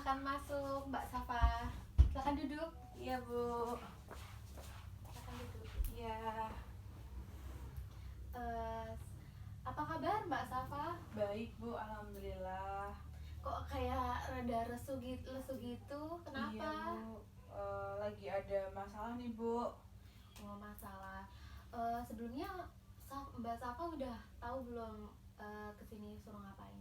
silakan masuk Mbak Safa. Silakan duduk. Iya Bu. Silakan duduk. Iya. Eh, apa kabar Mbak Safa? Baik Bu, alhamdulillah. Kok kayak rada lesu gitu? Kenapa? Iya Bu. Lagi ada masalah nih Bu. Oh, masalah. Sebelumnya Mbak Safa udah tahu belum kesini suruh ngapain?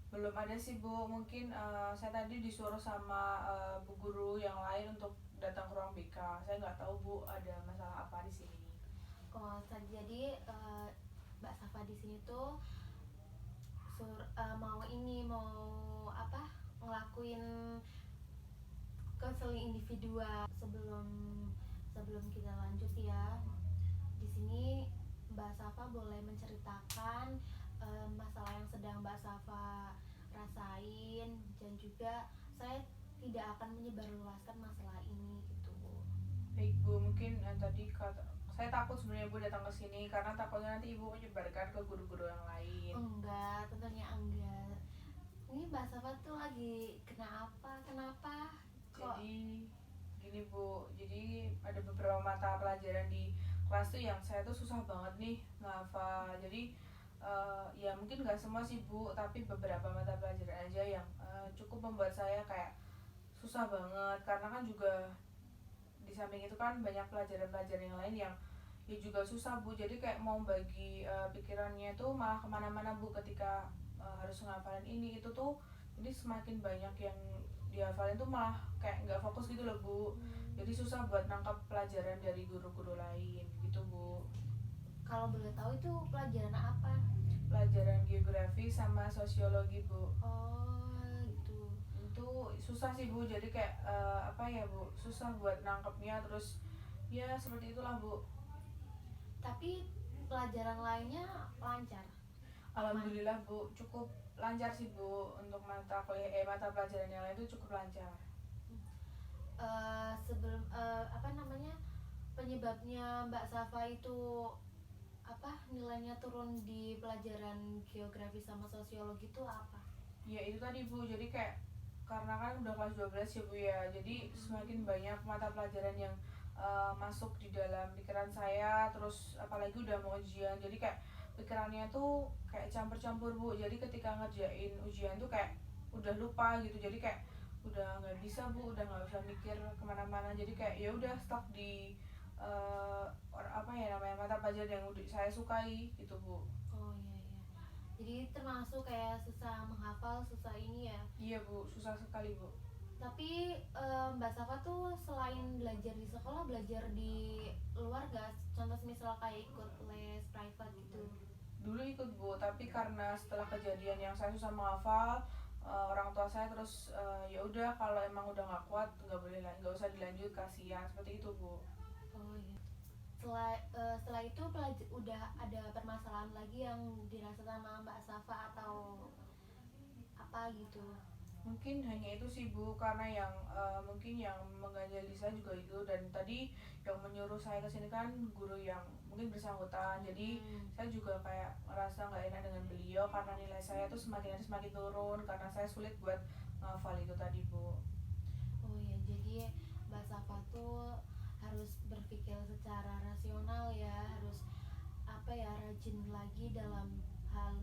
Belum ada sih Bu. Mungkin saya tadi disuruh sama Bu Guru yang lain untuk datang ke ruang BK. Saya nggak tahu Bu ada masalah apa di sini. Oh, jadi Mbak Safa di sini tuh mau apa? Ngelakuin konseling individual. Sebelum kita lanjut ya, di sini Mbak Safa boleh menceritakan masalah yang sedang Mbak Safa rasain, dan juga saya tidak akan menyebarluaskan masalah ini gitu. Baik Bu, mungkin tadi saya takut sebenarnya Bu datang ke sini karena takutnya nanti Ibu menyebarkan ke guru-guru yang lain. Enggak, tentunya enggak. Ini Mbak Safa tuh lagi kenapa? Kok? Jadi gini Bu, jadi ada beberapa mata pelajaran di kelas tuh yang saya tuh susah banget nih ngehafal. Jadi ya mungkin nggak semua sih Bu, tapi beberapa mata pelajaran aja yang cukup membuat saya kayak susah banget. Karena kan juga di samping itu kan banyak pelajaran-pelajaran yang lain yang ya juga susah Bu. Jadi kayak mau bagi pikirannya tuh malah kemana-mana Bu ketika harus ngafalin ini itu tuh. Jadi semakin banyak yang dihafalin tuh malah kayak nggak fokus gitu loh Bu. Jadi susah buat nangkap pelajaran dari guru-guru lain gitu Bu. Kalau boleh tahu itu pelajaran apa? Pelajaran geografi sama sosiologi Bu. Oh, gitu. Itu susah sih Bu, jadi kayak apa ya Bu, susah buat nangkepnya. Terus ya seperti itulah Bu. Tapi pelajaran lainnya lancar. Alhamdulillah Bu, cukup lancar sih Bu. Untuk mata pelajaran yang lain itu cukup lancar. Sebelum apa namanya, penyebabnya Mbak Safa itu apa, nilainya turun di pelajaran geografi sama sosiologi itu apa? Ya itu tadi Bu, jadi kayak karena kan udah kelas 12 ya Bu ya. Jadi semakin banyak mata pelajaran yang masuk di dalam pikiran saya. Terus apalagi udah mau ujian, jadi kayak pikirannya tuh kayak campur-campur Bu. Jadi ketika ngerjain ujian tuh kayak udah lupa gitu. Jadi kayak udah nggak bisa Bu, udah nggak bisa mikir kemana-mana. Jadi kayak ya udah stuck di apa ya namanya, mata pelajaran yang udah saya sukai gitu Bu. Oh iya iya. Jadi termasuk kayak susah menghafal, susah ini ya. Iya Bu, susah sekali Bu. Tapi Mbak Safa tuh selain belajar di sekolah, belajar di luar gak? Contoh misal kayak ikut les private gitu. Dulu ikut Bu, tapi karena setelah kejadian yang saya susah menghafal, orang tua saya terus ya udah kalau emang udah nggak kuat nggak usah dilanjut, kasihan seperti itu Bu. Oh iya. Setelah itu udah ada permasalahan lagi yang dirasa sama Mbak Safa atau apa gitu? Mungkin hanya itu sih Bu, karena yang mungkin yang mengganjal di saya juga itu. Dan tadi yang menyuruh saya kesini kan guru yang mungkin bersangkutan. Jadi saya juga kayak ngerasa nggak enak dengan beliau karena nilai saya tuh semakin hari semakin turun karena saya sulit buat ngafal itu tadi Bu. Oh iya, jadi Mbak Safa tuh harus berpikir secara rasional ya, harus apa ya, rajin lagi dalam hal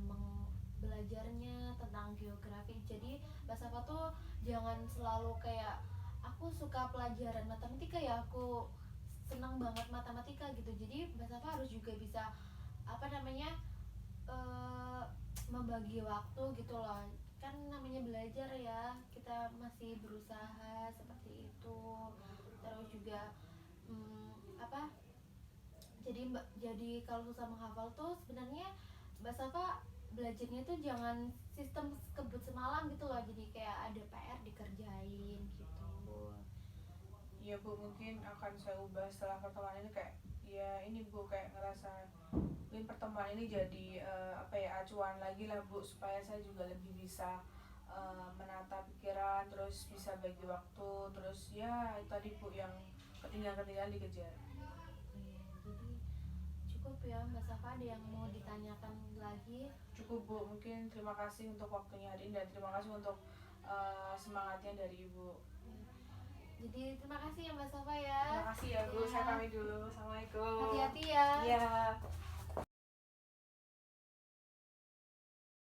belajarnya tentang geografi. Jadi Mbak Safa tuh jangan selalu kayak aku suka pelajaran matematika ya, aku senang banget matematika gitu. Jadi Mbak Safa harus juga bisa apa namanya, membagi waktu gitu loh. Kan namanya belajar ya, kita masih berusaha seperti itu. Terus juga apa, jadi kalau susah menghafal tuh sebenarnya Mbak Safa belajarnya tuh jangan sistem kebut semalam gitu loh. Jadi kayak ada PR dikerjain gitu. Iya Bu, mungkin akan saya ubah setelah pertemuan ini. Kayak ya ini Bu, kayak ngerasa mungkin pertemuan ini jadi apa ya, acuan lagi lah Bu, supaya saya juga lebih bisa menata pikiran, terus bisa bagi waktu, terus ya itu tadi Bu yang ketinggalan dikejar. Iya, jadi cukup ya Mbak Safa, ada yang mau ditanyakan lagi? Cukup Bu, mungkin terima kasih untuk waktunya hari ini dan terima kasih untuk semangatnya dari ibu. Jadi terima kasih ya Mbak Safa ya. Terima kasih ya Bu, Ya. saya pamit dulu. Assalamualaikum. Hati-hati ya.